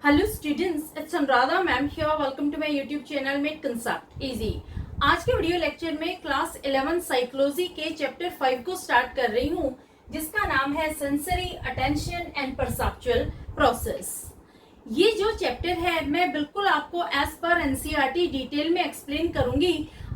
Hello students, it's Anuradha ma'am here. Welcome to my YouTube channel made concept easy. आज के video lecture में class 11 psychology के chapter 5 को start कर रही हूँ, जिसका नाम है sensory attention and perceptual process. ये जो चैप्टर है मैं बिल्कुल आपको एज पर एनसीईआरटी डिटेल में एक्सप्लेन करूंगी।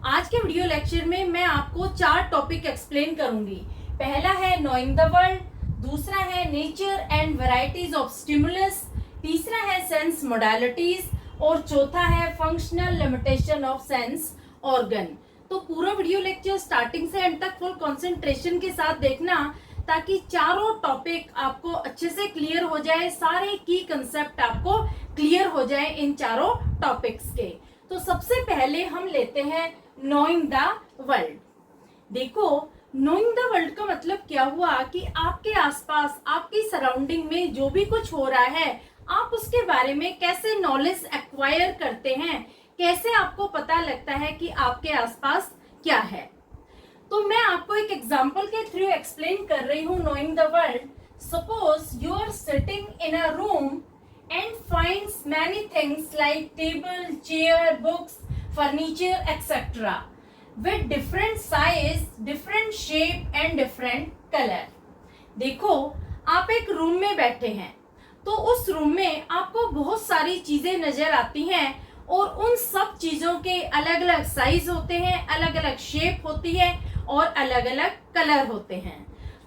आज के वीडियो लेक्चर में मैं आपको 4 टॉपिक एक्सप्लेन करूंगी। पहला है नोइंग द वर्ल्ड, दूसरा है nature and varieties of stimulus, तीसरा है सेंस मोडालिटीज और चौथा है functional limitation of sense organ. तो पूरा वीडियो लेक्चर स्टार्टिंग से एंड तक फुल कंसंट्रेशन के साथ देखना, ताकि चारों टॉपिक आपको अच्छे से क्लियर हो जाए, सारे की कंसेप्ट आपको क्लियर हो जाए इन चारों टॉपिक्स के। तो सबसे पहले हम लेते हैं नोइंग द वर्ल्ड। देखो, नोइंग द वर्ल्ड का मतलब क्या हुआ कि आपके आसपास, आपकी सराउंडिंग में जो भी कुछ हो रहा है, आप उसके बारे में कैसे नॉलेज एक्वायर करते हैं, कैसे आपको पता लगता है कि आपके आसपास क्या है। तो मैं आपको एक एग्जांपल के थ्रू एक्सप्लेन कर रही हूँ knowing the world. Suppose you are sitting in a room and finds many things like table, chair, books, furniture etcetera with different size, different shape and different color। देखो, आप एक room में बैठे हैं, तो उस रूम में आपको बहुत सारी चीजें नजर आती हैं और उन सब चीजों के अलग अलग साइज होते हैं, अलग अलग शेप होती है और अलग अलग कलर होते हैं।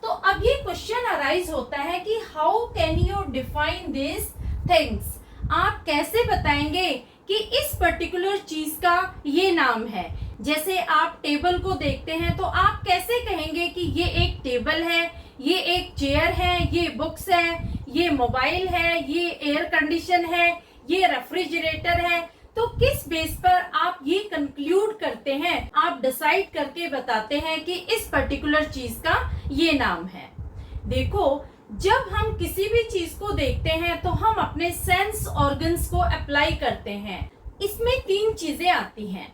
तो अब ये क्वेश्चन अराइज होता है कि how can you define this things. आप कैसे बताएंगे कि इस पर्टिकुलर चीज का ये नाम है। जैसे आप टेबल को देखते हैं तो आप कैसे कहेंगे कि ये एक टेबल है, ये एक चेयर है, ये बुक्स है, ये मोबाइल है, ये एयर कंडीशन है, ये रेफ्रिजरेटर है। तो किस बेस पर आप ये कंक्लूड करते हैं, आप डिसाइड करके बताते हैं कि इस पर्टिकुलर चीज का ये नाम है। देखो, जब हम किसी भी चीज को देखते हैं तो हम अपने सेंस ऑर्गन्स को अप्लाई करते हैं। इसमें 3 चीजें आती हैं।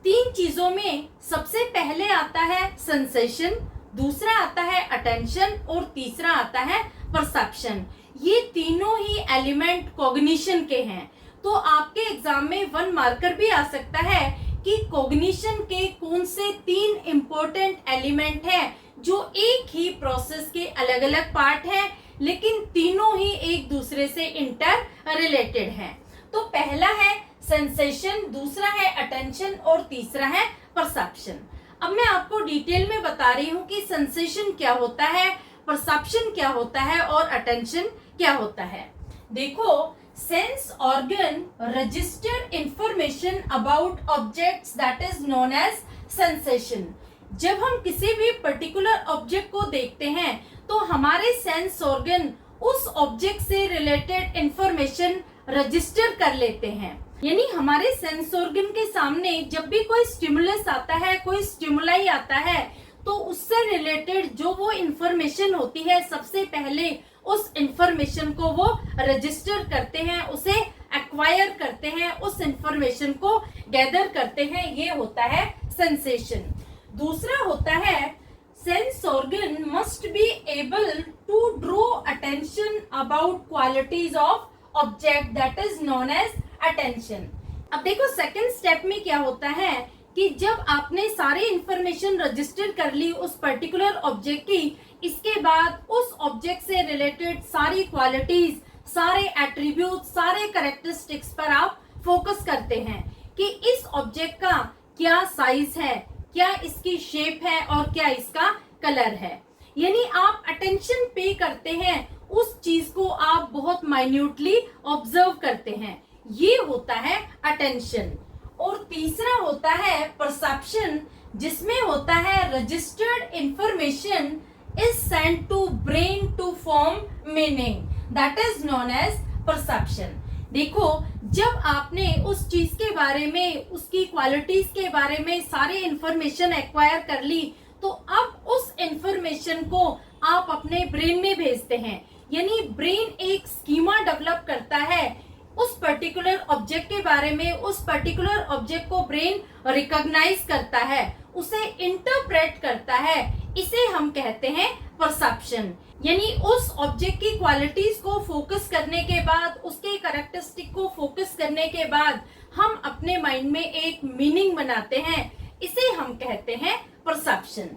3 चीजों में सबसे पहले आता है सेंसेशन, दूसरा आता है अटेंशन और तीसरा आता है परसेप्शन। ये तीनों ही एलिमेंट कॉग्निशन के हैं। तो आपके एग्जाम में 1 मार्कर भी आ सकता है कि कॉग्निशन के कौन से 3 इंपॉर्टेंट एलिमेंट हैं जो एक ही प्रोसेस के अलग अलग पार्ट हैं, लेकिन तीनों ही एक दूसरे से इंटर रिलेटेड हैं। तो पहला है सेंसेशन, दूसरा है अटेंशन और तीसरा है परसेप्शन। अब मैं आपको डिटेल में बता रही हूँ कि सेंसेशन क्या होता है, परसेप्शन क्या होता है और अटेंशन क्या होता है। देखो, sense organ register information about objects that is known as sensation. जब हम किसी भी पर्टिकुलर ऑब्जेक्ट को देखते हैं तो हमारे सेंस ऑर्गन उस ऑब्जेक्ट से रिलेटेड इंफॉर्मेशन रजिस्टर कर लेते हैं। यानी हमारे सेंस ऑर्गन के सामने जब भी कोई स्टिमुलस आता है, कोई स्टिमुलाई आता है, तो उससे रिलेटेड जो वो इंफॉर्मेशन होती है, सबसे पहले उस इंफॉर्मेशन को वो रजिस्टर करते हैं, उसे एक्वायर करते हैं, उस इंफॉर्मेशन को गैदर करते हैं। ये होता है सेंसेशन। दूसरा होता है sense organ must be able to draw attention about qualities of object that is known as attention. अब देखो, सेकंड स्टेप में क्या होता है कि जब आपने सारी इंफॉर्मेशन रजिस्टर कर ली उस पर्टिकुलर ऑब्जेक्ट की, इसके बाद उस ऑब्जेक्ट से रिलेटेड सारी क्वालिटीज, सारे एट्रीब्यूट, सारे कैरेक्टरिस्टिक्स पर आप फोकस करते हैं कि इस ऑब्जेक्ट का क्या साइज है, क्या इसकी शेप है और क्या इसका कलर है। यानी आप अटेंशन पे करते हैं, उस चीज को आप बहुत माइन्यूटली ऑब्जर्व करते हैं। ये होता है अटेंशन। और तीसरा होता है परसेप्शन, जिसमें होता है registered information is sent to brain to form meaning, that is known as perception. देखो, जब आपने उस चीज के बारे में, उसकी क्वालिटीज के बारे में सारी इंफॉर्मेशन एक्वायर कर ली, तो अब उस इंफॉर्मेशन को आप अपने ब्रेन में भेजते हैं। यानी ब्रेन एक स्कीमा डेवलप करता है उस पर्टिकुलर ऑब्जेक्ट के बारे में। उस पर्टिकुलर ऑब्जेक्ट को ब्रेन रिकॉग्नाइज करता है, उसे इंटरप्रेट करता है। इसे हम कहते हैं परसेप्शन। यानी उस ऑब्जेक्ट की क्वालिटीज को फोकस करने के बाद, उसके कैरेक्टरिस्टिक को फोकस करने के बाद हम अपने माइंड में एक मीनिंग बनाते हैं, इसे हम कहते हैं परसेप्शन।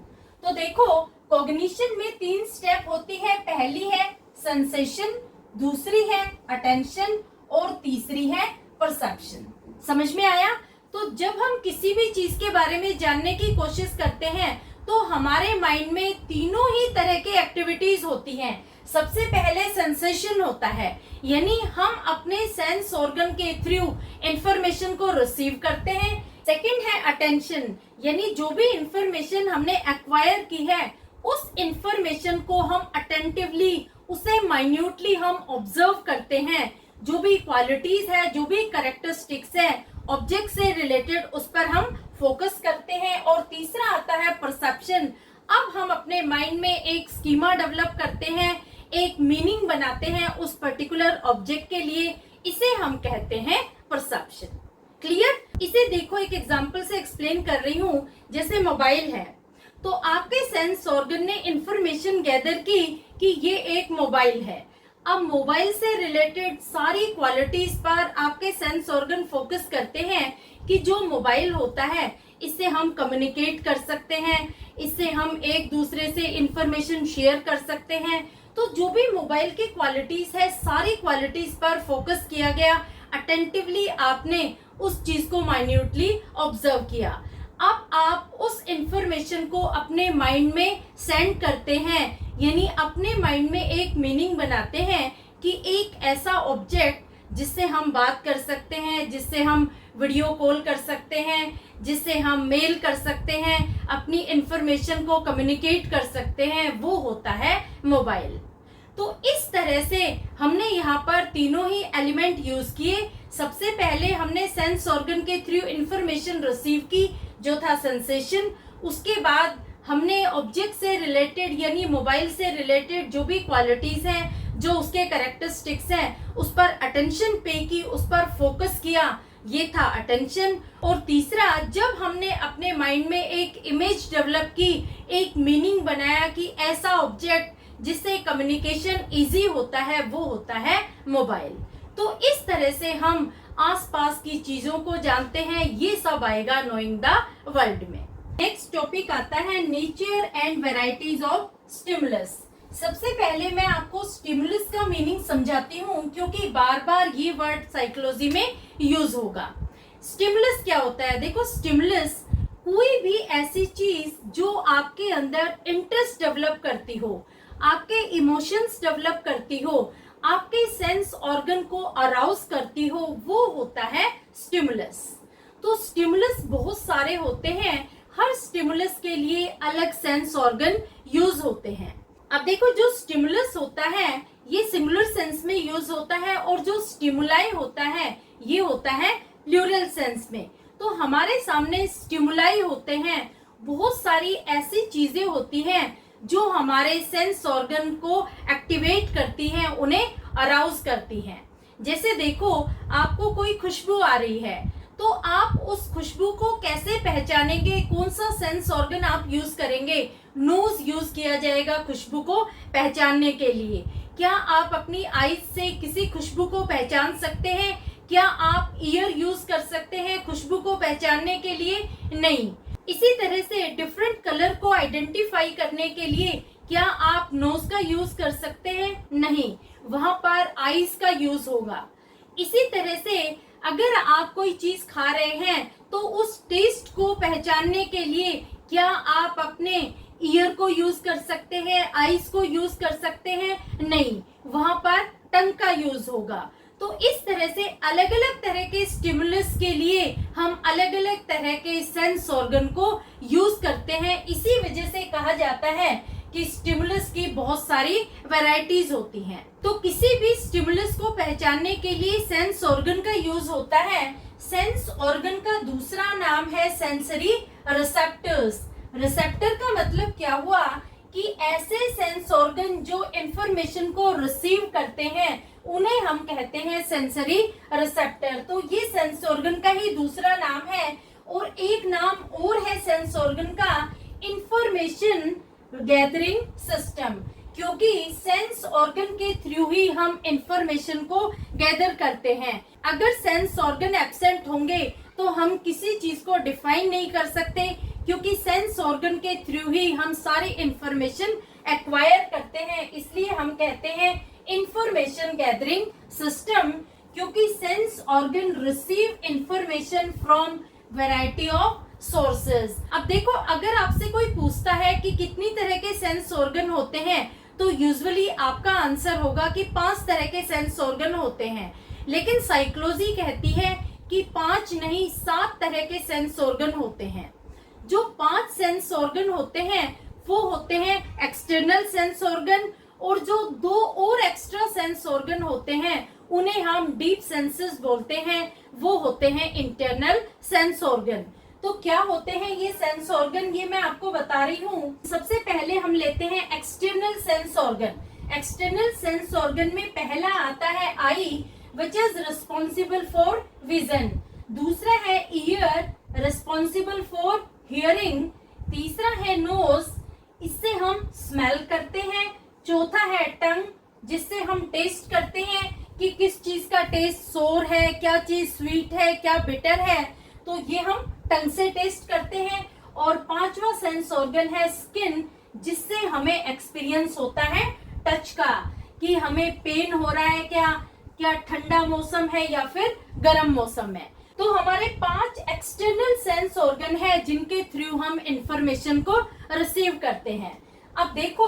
तो देखो, कॉग्निशन में 3 स्टेप होती है। पहली है सेंसेशन, दूसरी है अटेंशन और तीसरी है परसेप्शन। समझ में आया? तो जब हम किसी भी चीज के बारे में जानने की कोशिश करते हैं तो हमारे माइंड में तीनों ही तरह के एक्टिविटीज होती हैं। सबसे पहले सेंसेशन होता है, यानी हम अपने सेंस ऑर्गन के थ्रू इंफॉर्मेशन को रिसीव करते हैं। सेकंड है अटेंशन, यानी जो भी इंफॉर्मेशन हमने एक्वायर की है उस इंफॉर्मेशन को हम अटेंटिवली, उसे माइन्यूटली हम ऑब्जर्व करते हैं। जो भी क्वालिटीज है, जो भी कैरेक्टरिस्टिक्स है ऑब्जेक्ट से रिलेटेड, उस पर हम फोकस करते हैं। और तीसरा आता है परसेप्शन। अब हम अपने माइंड में एक स्कीमा डेवलप करते हैं, एक मीनिंग बनाते हैं उस पर्टिकुलर ऑब्जेक्ट के लिए, इसे हम कहते हैं परसेप्शन। क्लियर? इसे देखो, एक एग्जांपल से एक्सप्लेन कर रही हूँ। जैसे मोबाइल है, तो आपके सेंस ऑर्गन ने इंफॉर्मेशन गैदर की कि ये एक मोबाइल है। अब मोबाइल से रिलेटेड सारी क्वालिटीज पर आपके सेंस ऑर्गन फोकस करते हैं कि जो मोबाइल होता है इससे हम कम्युनिकेट कर सकते हैं, इससे हम एक दूसरे से इंफॉर्मेशन शेयर कर सकते हैं। तो जो भी मोबाइल की क्वालिटीज है, सारी क्वालिटीज पर फोकस किया गया। अटेंटिवली आपने उस चीज को माइन्यूटली ऑब्जर्व किया। अब आप उस इंफॉर्मेशन को अपने माइंड में सेंड करते हैं, यानी अपने माइंड में एक मीनिंग बनाते हैं कि एक ऐसा ऑब्जेक्ट जिससे हम बात कर सकते हैं, जिससे हम वीडियो कॉल कर सकते हैं, जिससे हम मेल कर सकते हैं, अपनी इंफॉर्मेशन को कम्युनिकेट कर सकते हैं, वो होता है मोबाइल। तो इस तरह से हमने यहाँ पर तीनों ही एलिमेंट यूज किए। सबसे पहले हमने सेंस ऑर्गन के थ्रू इंफॉर्मेशन रिसीव की, जो था सेंसेशन। उसके बाद हमने ऑब्जेक्ट से रिलेटेड, यानी मोबाइल से रिलेटेड जो भी क्वालिटीज हैं, जो उसके कैरेक्टरिस्टिक्स हैं, उस पर अटेंशन पे की, उस पर फोकस किया, ये था अटेंशन। और तीसरा, जब हमने अपने माइंड में एक इमेज डेवलप की, एक मीनिंग बनाया कि ऐसा ऑब्जेक्ट जिससे कम्युनिकेशन इजी होता है, वो होता है मोबाइल। तो इस तरह से हम आसपास की चीजों को जानते हैं। ये सब आएगा नोइंग द वर्ल्ड में। नेक्स्ट टॉपिक आता है nature and varieties of stimulus. सबसे पहले मैं आपको स्टिमुलस का मीनिंग समझाती हूँ, क्योंकि बार बार ये वर्ड साइकोलॉजी में यूज होगा। स्टिमुलस क्या होता है? देखो, स्टिमुलस कोई भी ऐसी चीज जो आपके अंदर इंटरेस्ट डेवलप करती हो, आपके इमोशंस डेवलप करती हो, आपके सेंस ऑर्गन को अराउज करती हो, वो होता है स्टिमुलस। तो स्टिमुलस बहुत सारे होते हैं, हर स्टिमुलस के लिए अलग सेंस ऑर्गन यूज होते हैं। अब देखो, जो स्टिमुलस होता है ये सिंगुलर सेंस में यूज होता है, और जो स्टिमुलाई होता है ये होता है प्लूरल सेंस में। तो हमारे सामने स्टिमुलाई होते हैं, बहुत सारी ऐसी चीजें होती हैं जो हमारे सेंस ऑर्गन को एक्टिवेट करती हैं, उन्हें अराउज करती हैं। जैसे देखो, आपको कोई खुशबू आ रही है, तो आप उस खुशबू को कैसे पहचानेंगे? कौन सा सेंस ऑर्गन आप यूज करेंगे? नोज यूज किया जाएगा खुशबू को पहचानने के लिए। क्या आप अपनी आईज से किसी खुशबू को पहचान सकते हैं? क्या आप ईयर यूज कर सकते हैं खुशबू को पहचानने के लिए? नहीं। इसी तरह से डिफरेंट कलर को आइडेंटिफाई करने के लिए क्या आप नोज का यूज कर सकते हैं? नहीं, वहां पर आईज का यूज होगा। इसी तरह से अगर आप कोई चीज खा रहे हैं तो उस टेस्ट को पहचानने के लिए क्या आप अपने ईयर को यूज कर सकते हैं, आईज को यूज कर सकते हैं? नहीं, वहां पर टंग का यूज होगा। तो इस तरह से अलग अलग तरह के स्टिमुलस के लिए हम अलग अलग तरह के सेंस ऑर्गन को यूज करते हैं। इसी वजह से कहा जाता है कि स्टिमुलस की बहुत सारी वैरायटीज होती हैं। तो किसी भी स्टिमुलस को पहचानने के लिए सेंस ऑर्गन का यूज होता है। सेंस ऑर्गन का दूसरा नाम है सेंसरी रिसेप्टर्स। रिसेप्टर का मतलब क्या हुआ कि ऐसे सेंस ऑर्गन जो इंफॉर्मेशन को रिसीव करते हैं उन्हें हम कहते हैं सेंसरी रिसेप्टर। तो ये सेंस ऑर्गन का ही दूसरा नाम है। और एक नाम और है सेंस ऑर्गन का, इंफॉर्मेशन गैदरिंग सिस्टम। क्योंकि सेंस ऑर्गन के थ्रू ही हम इंफॉर्मेशन को गैदर करते हैं। अगर सेंस ऑर्गन एब्सेंट होंगे तो हम किसी चीज को डिफाइन नहीं कर सकते, क्योंकि सेंस ऑर्गन के थ्रू ही हम सारी इंफॉर्मेशन एक्वायर करते हैं। इसलिए हम कहते हैं इंफॉर्मेशन गैदरिंग सिस्टम, क्योंकि sense organ receive information from variety of sources. अब देखो, अगर आपसे कोई पूछता है कि कितनी तरह के सेंस ऑर्गन होते हैं, तो यूजुअली आपका आंसर होगा कि 5 तरह के सेंस ऑर्गन होते हैं। लेकिन साइकोलॉजी कहती है कि 5 नहीं 7 तरह के सेंस ऑर्गन होते हैं। जो 5 सेंस ऑर्गन होते हैं वो होते हैं एक्सटर्नल सेंस ऑर्गन, और जो 2 और एक्स्ट्रा सेंस ऑर्गन होते हैं उन्हें हम डीप सेंसेस बोलते हैं, वो होते हैं इंटरनल सेंस ऑर्गन। तो क्या होते हैं ये सेंस ऑर्गन, ये मैं आपको बता रही हूँ। सबसे पहले हम लेते हैं external sense organ. External sense organ में पहला आता है eye, which is responsible for vision. दूसरा है ईयर, रिस्पॉन्सिबल फॉर हियरिंग। तीसरा है नोज, इससे हम स्मेल करते हैं। चौथा है टंग, जिससे हम टेस्ट करते हैं कि किस चीज का टेस्ट सोर है, क्या चीज स्वीट है, क्या बिटर है, तो ये हम टंग से टेस्ट करते हैं। और 5वां सेंस ऑर्गन है स्किन, जिससे हमें एक्सपीरियंस होता है टच का, कि हमें पेन हो रहा है क्या ठंडा मौसम है या फिर गर्म मौसम है। तो हमारे 5 एक्सटर्नल सेंस ऑर्गन है जिनके थ्रू हम इंफॉर्मेशन को रिसीव करते हैं। अब देखो,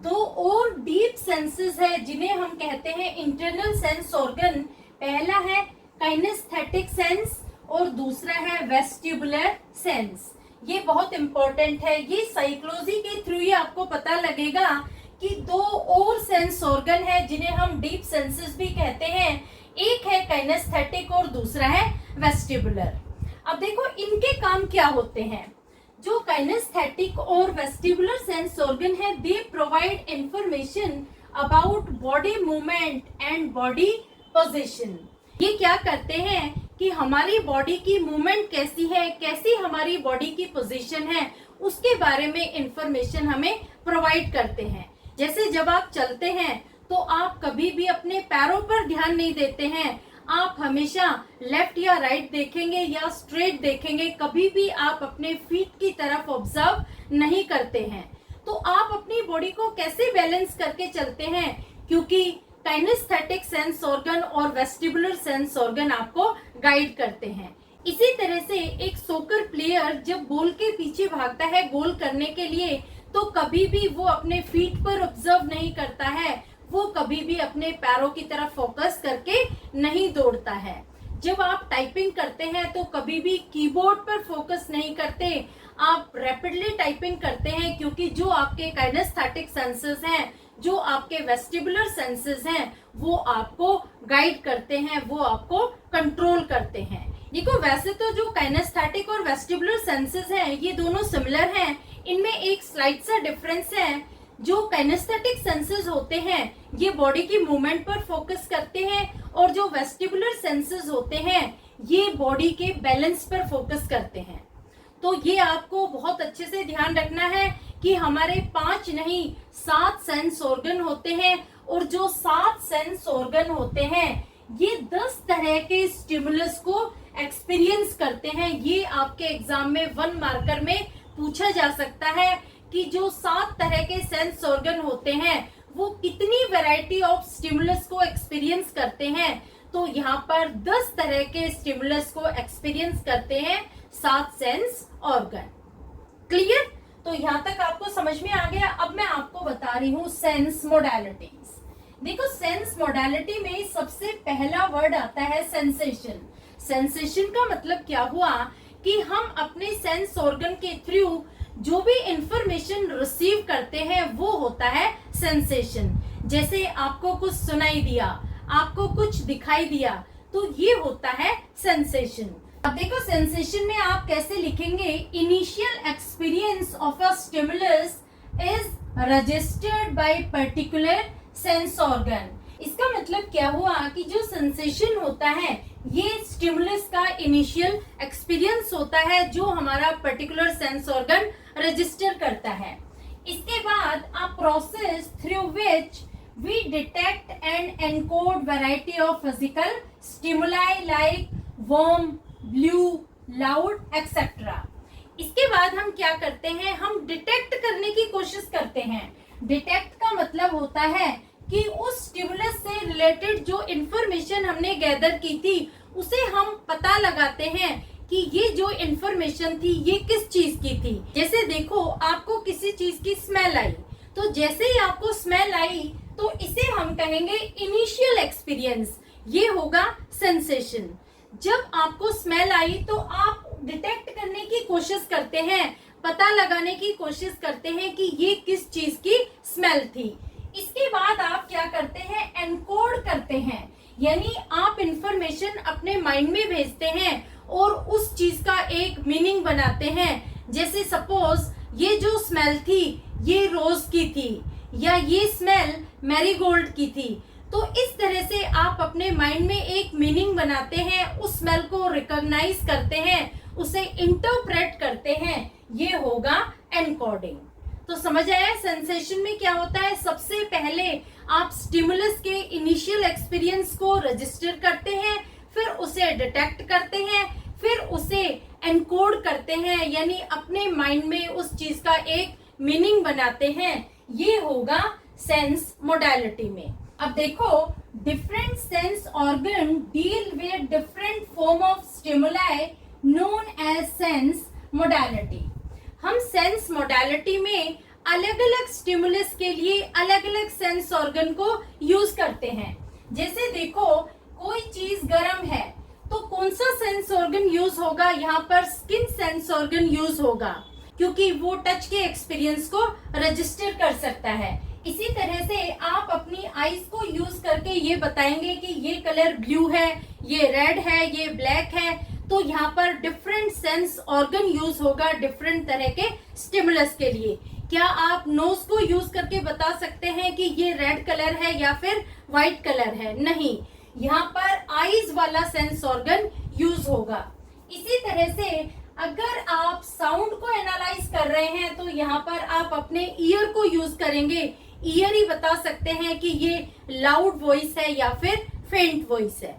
2 और डीप सेंसेस है जिन्हें हम कहते हैं इंटरनल सेंस ऑर्गन। पहला है काइनेस्थेटिक सेंस और दूसरा है वेस्टिबुलर सेंस। ये बहुत इंपॉर्टेंट है, ये साइकोलॉजी के थ्रू ही आपको पता लगेगा कि 2 और सेंस ऑर्गन है जिन्हें हम डीप सेंसेस भी कहते हैं। एक है काइनेस्थेटिक और दूसरा है वेस्टिबुलर। अब देखो, इनके काम क्या होते हैं। जो काइनेस्थेटिक और वेस्टिबुलर सेंस ऑर्गन है, they provide information about body movement and body position. ये क्या करते हैं कि हमारी बॉडी की मूवमेंट कैसी है, कैसी हमारी बॉडी की पोजीशन है, उसके बारे में इंफॉर्मेशन हमें प्रोवाइड करते हैं। जैसे जब आप चलते हैं तो आप कभी भी अपने पैरों पर ध्यान नहीं देते हैं, आप हमेशा लेफ्ट या राइट देखेंगे या स्ट्रेट देखेंगे, कभी भी आप अपने फीट की तरफ ऑब्जर्व नहीं करते हैं। तो आप अपनी बॉडी को कैसे बैलेंस करके चलते हैं, क्योंकि काइनेस्थेटिक सेंस ऑर्गन और वेस्टिबुलर सेंस ऑर्गन आपको गाइड करते हैं। इसी तरह से एक सॉकर प्लेयर जब बॉल के पीछे भागता है गोल करने के लिए, तो कभी भी वो अपने फीट पर ऑब्जर्व नहीं करता है, वो कभी भी अपने पैरों की तरफ फोकस करके नहीं दौड़ता है। जब आप टाइपिंग करते हैं तो कभी भी कीबोर्ड पर फोकस नहीं करते, आप रैपिडली टाइपिंग करते हैं, क्योंकि जो आपके काइनेस्थेटिक सेंसेस हैं, जो आपके वेस्टिबुलर सेंसेस हैं, वो आपको गाइड करते हैं, वो आपको कंट्रोल करते हैं। देखो, वैसे तो जो काइनेस्थेटिक और वेस्टिबुलर सेंसेस हैं ये दोनों सिमिलर हैं, इनमें एक स्लाइड सा डिफरेंस है। जो काइनेस्थेटिक सेंसेस होते हैं ये बॉडी की मूवमेंट पर फोकस करते हैं, और जो वेस्टिबुलर सेंसेस होते हैं ये बॉडी के बैलेंस पर फोकस करते हैं। तो ये आपको बहुत अच्छे से ध्यान रखना है कि हमारे 5 नहीं 7 सेंस ऑर्गन होते हैं, और जो 7 सेंस ऑर्गन होते हैं ये 10 तरह के स्टिमुलस को एक्सपीरियंस करते हैं। ये आपके एग्जाम में 1 मार्कर में पूछा जा सकता है कि जो 7 तरह के सेंस ऑर्गन होते हैं वो कितनी वैरायटी ऑफ स्टिमुलस को एक्सपीरियंस करते हैं। तो यहाँ पर 10 तरह के स्टिमुलस को एक्सपीरियंस करते हैं 7 सेंस ऑर्गन। क्लियर? तो यहाँ तक आपको समझ में आ गया। अब मैं आपको बता रही हूँ सेंस मोडालिटीज। देखो, सेंस मोडालिटी में सबसे पहला वर्ड आता है सेंसेशन। सेंसेशन का मतलब क्या हुआ कि हम अपने सेंस ऑर्गन के थ्रू जो भी इंफॉर्मेशन रिसीव करते हैं वो होता है सेंसेशन। जैसे आपको कुछ सुनाई दिया, आपको कुछ दिखाई दिया, तो ये होता है सेंसेशन। अब देखो, सेंसेशन में आप कैसे लिखेंगे, initial experience of a stimulus is registered bye particular sense organ. इसका मतलब क्या हुआ कि जो सेंसेशन होता है ये स्टिमुलस का इनिशियल एक्सपीरियंस होता है जो हमारा पर्टिकुलर सेंस ऑर्गन रजिस्टर करता है। इसके बाद a process through which we detect and encode variety of physical stimuli like warm, blue, loud etcetera. इसके बाद हम क्या करते हैं, हम डिटेक्ट करने की कोशिश करते हैं। डिटेक्ट का मतलब होता है कि उस स्टिमुलस से रिलेटेड जो इंफॉर्मेशन हमने गैदर की थी उसे हम पता लगाते हैं कि ये जो इंफॉर्मेशन थी ये किस चीज की थी। जैसे देखो, आपको किसी चीज की स्मेल आई, तो जैसे ही आपको स्मेल आई तो इसे हम कहेंगे इनिशियल एक्सपीरियंस, ये होगा सेंसेशन। जब आपको स्मेल आई तो आप डिटेक्ट करने की कोशिश करते हैं, पता लगाने की कोशिश करते हैं कि ये किस चीज की स्मेल थी। इसके बाद आप क्या करते हैं, एनकोड करते हैं, यानी आप इंफॉर्मेशन अपने माइंड में भेजते हैं और उस चीज का एक मीनिंग बनाते हैं। जैसे सपोज ये जो स्मेल थी ये रोज की थी या ये स्मेल मैरीगोल्ड की थी। तो इस तरह से आप अपने माइंड में एक मीनिंग बनाते हैं, उस स्मेल को रिकॉग्नाइज करते हैं, उसे इंटरप्रेट करते हैं, ये होगा एनकोडिंग। तो समझ आया सेंसेशन में क्या होता है। सबसे पहले आप स्टिमुलस के इनिशियल एक्सपीरियंस को रजिस्टर करते हैं, फिर उसे डिटेक्ट करते हैं, फिर उसे एनकोड करते हैं, यानी अपने माइंड में उस चीज का एक मीनिंग बनाते हैं, ये होगा सेंस मोडालिटी में। अब देखो, different sense organ deal with different form of stimuli known as sense modality. हम सेंस मोडालिटी में अलग अलग स्टिमुलस के लिए अलग अलग सेंस ऑर्गन को यूज करते हैं। जैसे देखो, कोई चीज गर्म है तो कौन सा सेंस ऑर्गन यूज होगा, यहाँ पर स्किन सेंस ऑर्गन यूज होगा, क्योंकि वो टच के एक्सपीरियंस को रजिस्टर कर सकता है। इसी तरह से आप अपनी आईज को यूज करके ये बताएंगे कि ये कलर ब्लू है, ये रेड है, ये ब्लैक है। तो यहाँ पर डिफरेंट सेंस ऑर्गन यूज होगा डिफरेंट तरह के स्टिमुलस के लिए। क्या आप नोज को यूज करके बता सकते हैं कि ये रेड कलर है या फिर व्हाइट कलर है? नहीं, यहाँ पर आईज वाला सेंस ऑर्गन यूज होगा। इसी तरह से अगर आप साउंड को एनालाइज कर रहे हैं तो यहाँ पर आप अपने ईयर को यूज करेंगे, ईयर ही बता सकते हैं कि ये लाउड वॉइस है या फिर फेंट वॉइस है।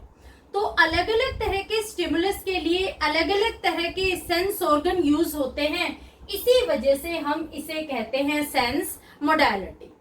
तो अलग अलग तरह के स्टिमुलस के लिए अलग अलग तरह के सेंस ऑर्गन यूज होते हैं, इसी वजह से हम इसे कहते हैं सेंस मोडालिटी।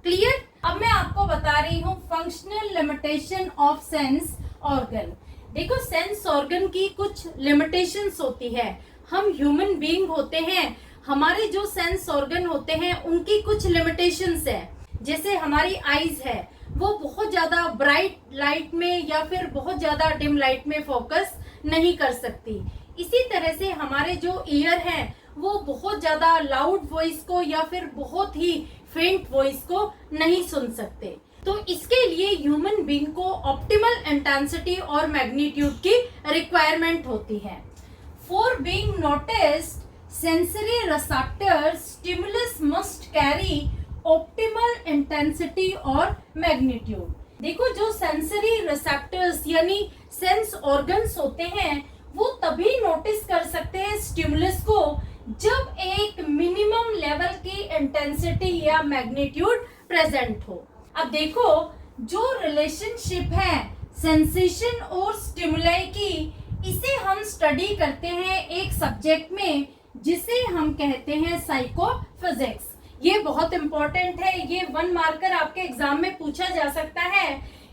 क्लियर? अब मैं आपको बता रही हूँ functional limitation of sense organ. देखो, सेंस ऑर्गन की कुछ लिमिटेशंस होती है। हम ह्यूमन बीइंग होते हैं, हमारे जो सेंस ऑर्गन होते हैं उनकी कुछ लिमिटेशंस है। जैसे हमारी आईज है, वो बहुत ज्यादा ब्राइट लाइट में या फिर बहुत ज्यादा डिम लाइट में फोकस नहीं कर सकती। इसी तरह से हमारे जो ईयर हैं वो बहुत ज्यादा लाउड वॉइस को या फिर बहुत ही फेंट वॉइस को नहीं सुन सकते। तो इसके लिए ह्यूमन बीइंग को ऑप्टिमल इंटेंसिटी और मैग्नीट्यूड की रिक्वायरमेंट होती है। For being noticed sensory receptor stimulus must carry optimal intensity और मैग्नीट्यूड। देखो, जो सेंसरी रिसेप्टर्स यानी सेंस ऑर्गन्स होते हैं वो तभी नोटिस कर सकते हैं स्टिमुलस को जब एक मिनिमम लेवल की इंटेंसिटी या मैग्नीट्यूड प्रेजेंट हो। अब देखो, जो रिलेशनशिप है सेंसेशन और स्टिमुलाई की, इसे हम स्टडी करते हैं एक सब्जेक्ट में जिसे हम कहते हैं साइकोफिजिक्स। ये बहुत इंपॉर्टेंट है, ये 1 मार्कर आपके एग्जाम में पूछा जा सकता है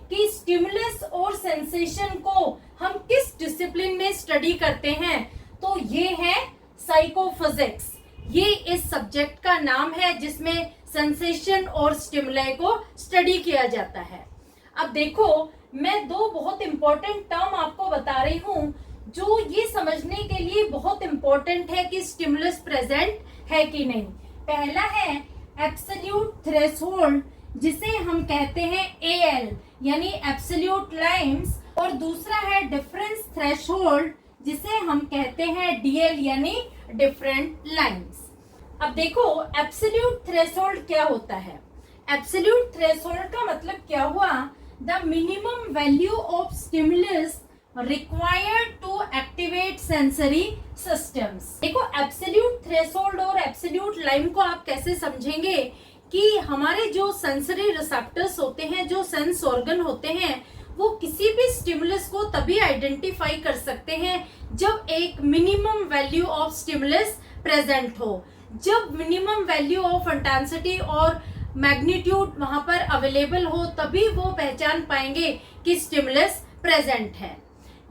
कि स्टिमुलस और सेंसेशन को हम किस डिसिप्लिन में स्टडी करते हैं। तो ये है साइकोफिजिक्स। ये इस सब्जेक्ट का नाम है जिसमें सेंसेशन और स्टिमुलाई को स्टडी किया जाता है। अब देखो, मैं 2 बहुत इंपॉर्टेंट टर्म आपको बता रही हूँ जो ये समझने के लिए बहुत इंपॉर्टेंट है कि स्टिमुलस प्रेजेंट है कि नहीं। पहला है एब्सोल्यूट थ्रेशोल्ड, जिसे हम कहते हैं AL यानी एब्सोल्यूट लाइम्स, और दूसरा है डिफरेंस थ्रेशोल्ड जिसे हम कहते हैं DL यानी डिफरेंट लाइम्स। अब देखो, एब्सोल्यूट थ्रेशोल्ड क्या होता है? एब्सोल्यूट थ्रेशोल्ड का मतलब क्या हुआ? The minimum value of stimulus required to activate sensory systems। देखो एब्सोल्यूट थ्रेशोल्ड और एब्सोल्यूट लाइम को आप कैसे समझेंगे कि हमारे जो सेंसरी रिसेप्टर्स होते हैं, जो सेंस ऑर्गन होते हैं, वो किसी भी स्टिमुलस को तभी आइडेंटिफाई कर सकते हैं जब एक minimum value of stimulus present हो। जब मिनिमम वैल्यू ऑफ इंटेंसिटी और मैग्नीट्यूड वहां पर अवेलेबल हो तभी वो पहचान पाएंगे कि स्टिमुलस प्रेजेंट है।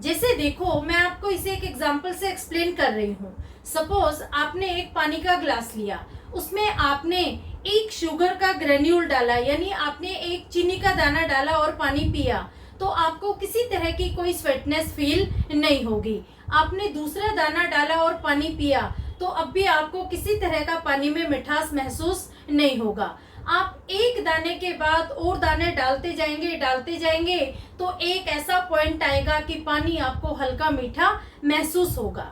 जैसे देखो, मैं आपको इसे एक एग्जांपल से एक्सप्लेन कर रही हूँ। सपोज आपने एक पानी का ग्लास लिया, उसमें आपने एक शुगर का ग्रेन्यूल डाला, यानी आपने एक चीनी का दाना डाला और पानी पिया, तो आपको किसी तरह की कोई स्वीटनेस फील नहीं होगी। आपने दूसरा दाना डाला और पानी पिया, तो अब भी आपको किसी तरह का पानी में मिठास महसूस नहीं होगा। आप एक दाने के बाद और दाने डालते जाएंगे तो एक ऐसा पॉइंट आएगा कि पानी आपको हल्का मीठा महसूस होगा।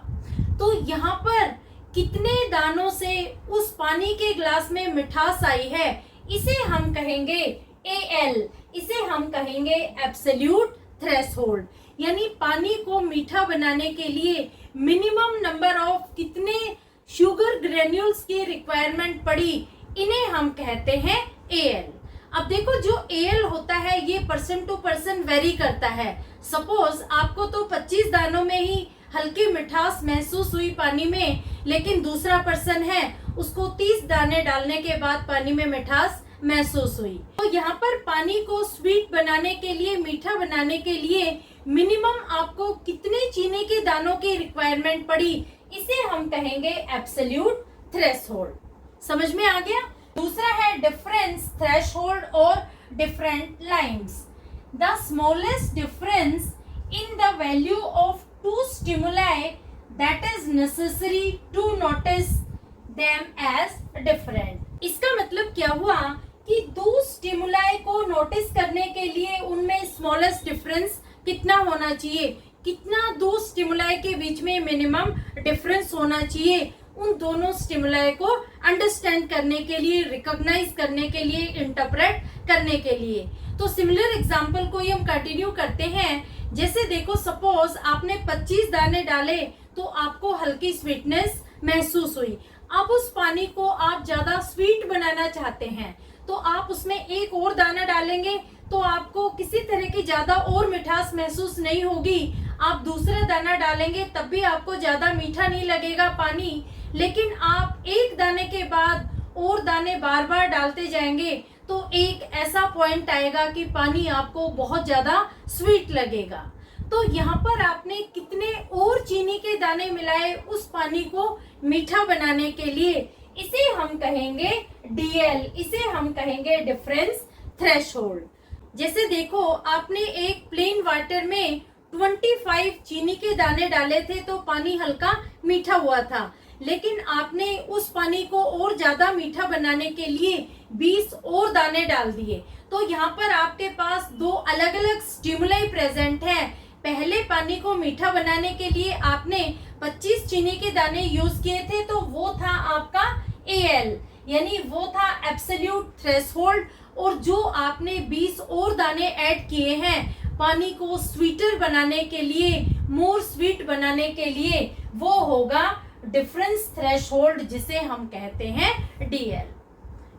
तो यहाँ पर कितने दानों से उस पानी के ग्लास में मिठास आई है, इसे हम कहेंगे AL, इसे हम कहेंगे एब्सोल्यूट थ्रेशोल्ड। यानी पानी को मीठा बनाने के लिए मिनिमम नंबर ऑफ कितने शुगर ग्रेन्यूल्स की रिक्वायरमेंट पड़ी, इन्हें हम कहते हैं AL। अब देखो, जो AL होता है ये पर्सन टू पर्सन वेरी करता है। सपोज आपको तो 25 दानों में ही हल्की मिठास महसूस हुई पानी में, लेकिन दूसरा पर्सन है उसको 30 दाने डालने के बाद पानी में मिठास महसूस हुई। तो यहाँ पर पानी को स्वीट बनाने के लिए, मीठा बनाने के लिए मिनिमम आपको कितने चीनी के दानों की रिक्वायरमेंट पड़ी, इसे हम कहेंगे एब्सोल्यूट थ्रेशोल्ड। समझ में आ गया। दूसरा है डिफरेंस थ्रेशोल्ड और different lines. The smallest difference in the value of two stimuli that is necessary to notice them as different. इसका मतलब क्या हुआ कि दो स्टिमुलाई को नोटिस करने के लिए उनमें स्मॉलेस्ट डिफरेंस कितना होना चाहिए, कितना दो स्टिमुलाई के बीच में मिनिमम डिफरेंस होना चाहिए, उन दोनों स्टिमुलाई को अंडरस्टैंड करने के लिए, रिकॉग्नाइज करने के लिए, इंटरप्रेट करने के लिए। तो सिमिलर एग्जांपल को ही हम कंटिन्यू करते हैं। जैसे देखो, सपोज आपने 25 दाने डाले तो आपको हल्की स्वीटनेस महसूस हुई। अब उस पानी को आप ज्यादा स्वीट बनाना चाहते हैं तो आप उसमें एक और दाना डालेंगे तो आपको किसी तरह की ज्यादा और मिठास महसूस नहीं होगी। आप दूसरा दाना डालेंगे तब भी आपको ज्यादा मीठा नहीं लगेगा पानी, लेकिन आप एक दाने के बाद और दाने बार बार डालते जाएंगे तो एक ऐसा पॉइंट आएगा कि पानी आपको बहुत ज्यादा स्वीट लगेगा। तो यहाँ पर आपने कितने और चीनी के दाने मिलाए उस पानी को मीठा बनाने के लिए, इसे हम कहेंगे DL, इसे हम कहेंगे डिफरेंस थ्रेशोल्ड। जैसे देखो, आपने एक प्लेन वाटर में 25 चीनी के दाने डाले थे तो पानी हल्का मीठा हुआ था, लेकिन आपने उस पानी को और ज्यादा मीठा बनाने के लिए 20 और दाने डाल दिए। तो यहाँ पर आपके पास दो अलग अलग स्टिमुलाई प्रेजेंट हैं। पहले पानी को मीठा बनाने के लिए आपने 25 चीनी के दाने यूज किए थे, तो वो था आपका AL, यानी वो था एब्सोल्यूट थ्रेशोल्ड। और जो आपने 20 और दाने ऐड किए हैं पानी को स्वीटर बनाने के लिए, मोर स्वीट बनाने के लिए, वो होगा डिफरेंस थ्रेशोल्ड, जिसे हम कहते हैं DL।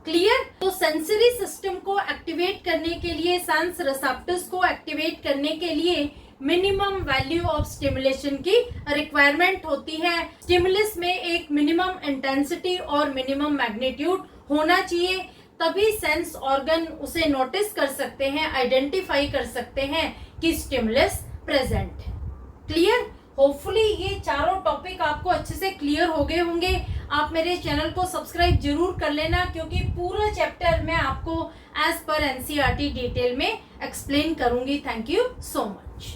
क्लियर। तो सेंसरी सिस्टम को एक्टिवेट करने के लिए, सेंस रिसेप्टर्स को एक्टिवेट करने के लिए मिनिमम वैल्यू ऑफ स्टिमुलेशन की रिक्वायरमेंट होती है। स्टिमुलस में एक मिनिमम इंटेंसिटी और मिनिमम मैग्नीट्यूड होना चाहिए, तभी सेंस ऑर्गन उसे नोटिस कर सकते हैं, आइडेंटिफाई कर सकते हैं कि स्टिमुलस प्रेजेंट है। क्लियर। होपफुली ये चारों टॉपिक आपको अच्छे से क्लियर हो गए होंगे। आप मेरे चैनल को सब्सक्राइब जरूर कर लेना, क्योंकि पूरा चैप्टर मैं आपको एज पर NCERT डिटेल में एक्सप्लेन करूंगी। Thank you so much.